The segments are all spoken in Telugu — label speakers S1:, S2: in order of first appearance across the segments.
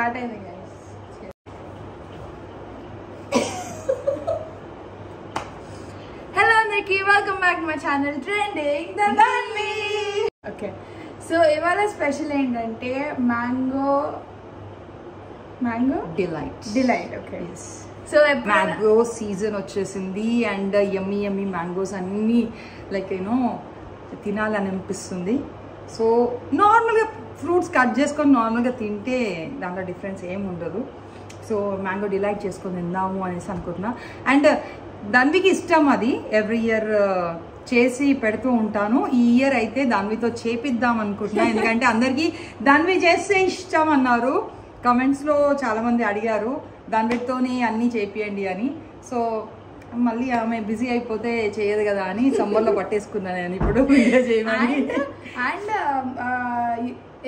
S1: స్టార్ట్ అయింది గైస్. హలో అందరికి, welcome back to my channel trending Dhanvi. Okay, so ఇవాళ స్పెషల్ ఏంటంటే mango delight. Okay, so
S2: mango season వచ్చేసింది అండ్ యమ్మీ యమ్మీ మ్యాంగోస్ అన్నీ లైక్ యూనో తినాలని అనిపిస్తుంది. సో నార్మల్గా ఫ్రూట్స్ కట్ చేసుకొని నార్మల్గా తింటే దాంట్లో డిఫరెన్స్ ఏమి ఉండదు. సో మ్యాంగో డిలైట్ చేసుకొని తిందాము అనేసి అనుకుంటున్నా. అండ్ ధన్వికి ఇష్టం అది, ఎవ్రీ ఇయర్ చేసి పెడుతూ ఉంటాను. ఈ ఇయర్ అయితే ధన్వితో చేపిద్దాం అనుకుంటున్నా, ఎందుకంటే అందరికీ ధన్వి చేస్తే ఇష్టం అన్నారు. కమెంట్స్లో చాలామంది అడిగారు ధన్వితోని అన్నీ చేపియండి అని. సో మళ్ళీ ఆమె బిజీ అయిపోతే చేయదు కదా అని సమ్మర్లో పట్టేసుకున్నాను నేను ఇప్పుడు చేయమని.
S1: అండ్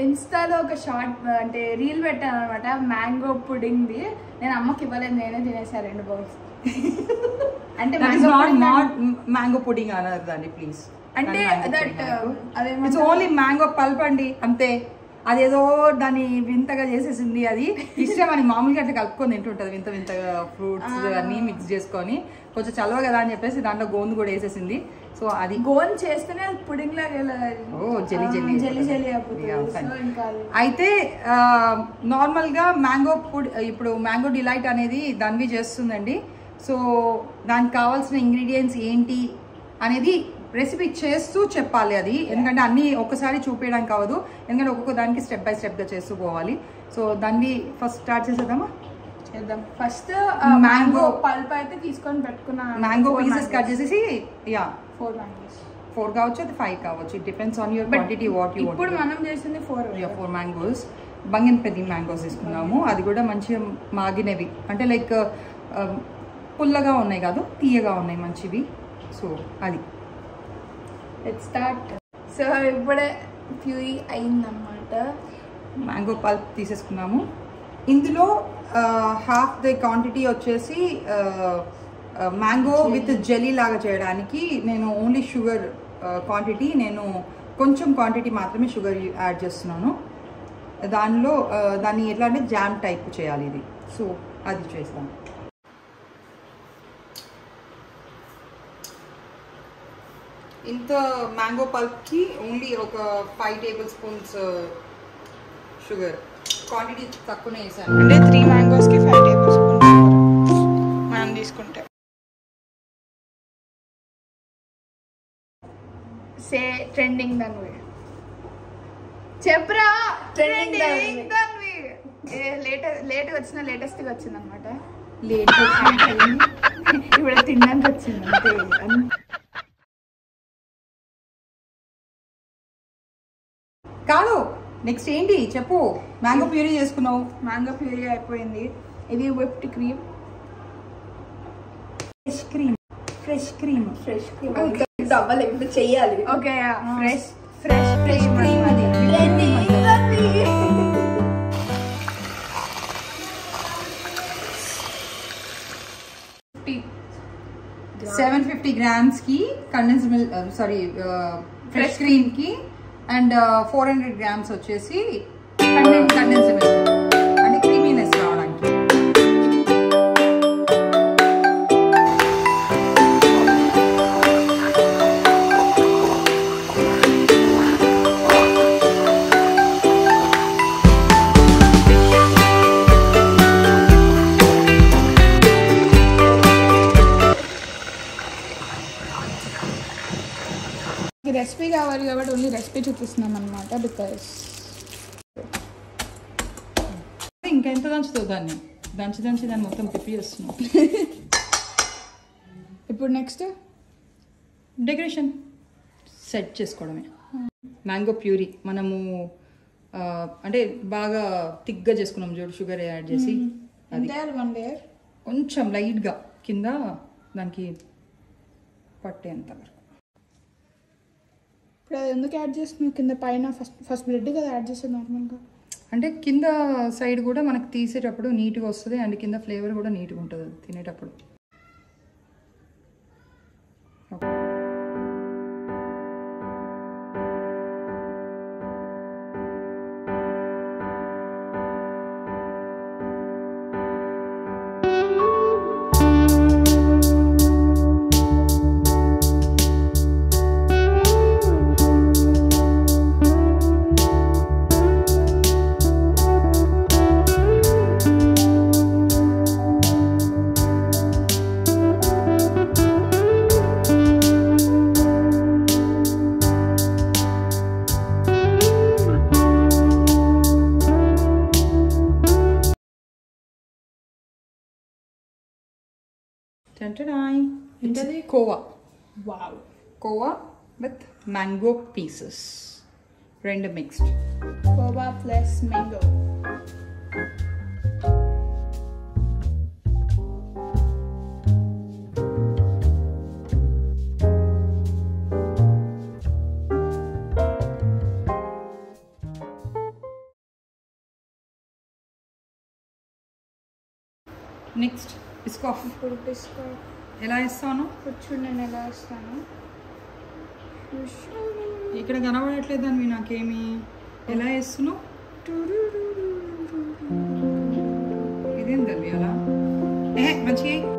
S1: ఇన్స్టాలో ఒక షార్ట్ అంటే రీల్ పెట్టాను అనమాట, మ్యాంగో పుడింగ్ది. నేను అమ్మకి ఇవ్వలేదు, నేనే తినేసా 2 బౌల్స్. అంటే
S2: మ్యాంగో పుడింగ్ అన్నారు దాన్ని ప్లీజ్.
S1: అంటే
S2: ఇట్స్ ఓన్లీ మ్యాంగో పల్ప్ అండి, అంతే. అదేదో దాన్ని వింతగా చేసేసింది. అది ఇష్టం అని మామూలుగా అట్లా కలుపుకొని తింటుంటది, వింత వింతగా ఫ్రూట్స్ అన్ని మిక్స్ చేసుకొని. కొంచెం చలవ కదా అని చెప్పేసి దాంట్లో గోందు కూడా వేసేసింది. సో అది
S1: గోన్ చేస్తేనే పుడింగ్ లాగా జెల్లీ
S2: అయితే నార్మల్గా మ్యాంగో ఇప్పుడు మ్యాంగో డిలైట్ అనేది ధన్వి చేస్తుందండి. సో దానికి కావాల్సిన ఇంగ్రీడియంట్స్ ఏంటి అనేది రెసిపీ చేస్తూ చెప్పాలి అది, ఎందుకంటే అన్నీ ఒక్కసారి చూపించడానికి కావదు, ఎందుకంటే ఒక్కొక్క దానికి స్టెప్ బై స్టెప్గా చేస్తూ పోవాలి. సో దాన్ని ఫస్ట్ స్టార్ట్ చేసేద్దామా?
S1: చేద్దాం. ఫస్ట్ మ్యాంగో పల్ప్ అయితే తీసుకొని పెట్టుకున్నా.
S2: మ్యాంగో పీసెస్ కట్ చేసేసి
S1: 4 మ్యాంగోస్,
S2: 4 కావచ్చు, అది 5 కావచ్చు, it depends on your quantity what you want.
S1: ఇప్పుడు మనం చేసింది 4
S2: మ్యాంగోస్. బంగినపల్లి మ్యాంగోస్ తీసుకున్నాము, అది కూడా మంచిగా మాగినవి, అంటే లైక్ పుల్లగా ఉన్నాయి కాదు, తీయగా ఉన్నాయి, మంచివి. సో అది
S1: లెట్స్ స్టార్ట్. సో ఇప్పుడే ప్యూరీ అయిందన్నమాట.
S2: మ్యాంగో పల్ప్ తీసేసుకున్నాము. ఇందులో హాఫ్ ద క్వాంటిటీ వచ్చేసి మ్యాంగో విత్ జెల్లీ లాగా చేయడానికి నేను ఓన్లీ షుగర్ క్వాంటిటీ, నేను కొంచెం క్వాంటిటీ మాత్రమే షుగర్ యాడ్ చేస్తున్నాను. దాన్ని ఎట్లా అంటే జామ్ టైప్ చేయాలి ఇది. సో అది చేస్తాను. ఇంత మ్యాంగో పల్ప్కి ఓన్లీ ఒక 5 టేబుల్ స్పూన్స్ షుగర్, క్వాంటిటీ తక్కువనే వేసాను.
S1: అంటే 3 మ్యాంగోస్కి 5 టేబుల్ స్పూన్స్ మనం తీసుకుంటే. సే ట్రెండింగ్ ధన్వి చెప్పరా, ట్రెండింగ్ ధన్వి. లేట్గా వచ్చిన లేటెస్ట్గా వచ్చింది అనమాట.
S2: లేట్
S1: ఇప్పుడు తినడానికి వచ్చింది అంతే.
S2: కాదు, నెక్స్ట్ ఏంటి చెప్పు. మ్యాంగో ప్యూరీ చేసుకున్నావు.
S1: మ్యాంగో ప్యూరీ అయిపోయింది. ఇది విప్డ్ క్రీమ్,
S2: ఫ్రెష్ క్రీమ్
S1: ఇప్పుడు చెయ్యాలి. ఓకే, ఫ్రెష్ క్రీమ్ అది
S2: 750 grams కి condense milk, sorry fresh cream కి, అండ్ 400 grams వచ్చేసి కండెన్స్ మిల్క్, అంటే క్రీమీనెస్ రావడానికి.
S1: రెసిపీ కావాలి కాబట్టి ఓన్లీ రెసిపీ చూపిస్తున్నాం అనమాట. బికాస్
S2: ఇంకా ఎంత దంచుతావు దాన్ని, దంచి దాన్ని మొత్తం తిప్పి చేస్తున్నావు.
S1: ఇప్పుడు నెక్స్ట్
S2: డెకరేషన్ సెట్ చేసుకోవడమే. మ్యాంగో ప్యూరీ మనము అంటే బాగా థిక్గా చేసుకున్నాం చూడు, షుగర్ యాడ్ చేసి. అది
S1: 1 లేయర్
S2: కొంచెం లైట్గా కింద దానికి పట్టేంత వరకు.
S1: ఇప్పుడు అది ఎందుకు యాడ్ చేస్తున్నావు? కింద పైన ఫస్ట్ బ్రెడ్ కదా యాడ్ చేస్తుంది నార్మల్గా.
S2: అంటే కింద సైడ్ కూడా మనకు తీసేటప్పుడు నీట్గా వస్తుంది, అండ్ కింద ఫ్లేవర్ కూడా నీట్గా ఉంటుంది తినేటప్పుడు. It's khoa.
S1: Wow.
S2: Khoa with mango pieces, రెండు mixed.
S1: Khoa plus mango.
S2: Next Biscoff.
S1: ఇప్పుడు బిస్కాఫ్
S2: ఎలా వేస్తాను?
S1: కూర్చుని నేను ఎలా వేస్తాను?
S2: ఇక్కడ కనబడట్లేదు అని నాకేమి. ఎలా వేస్తున్నావు? ఇదేం తల్లి అలా మంచిగా.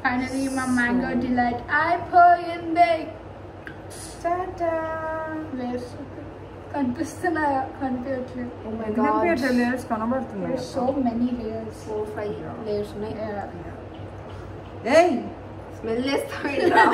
S1: Finally, my mango delight అయిపోయింది. లేయర్స్ కనిపిస్తున్నాయా? కనిపించట్లేదు.
S3: Oh my god.
S2: లేయర్స్ కనబడుతున్నాయి.
S1: So many layers.
S3: 4-5 layers ఉన్నాయి.
S2: ఏయ్
S3: స్మెల్ చేస్తావేంట్రా?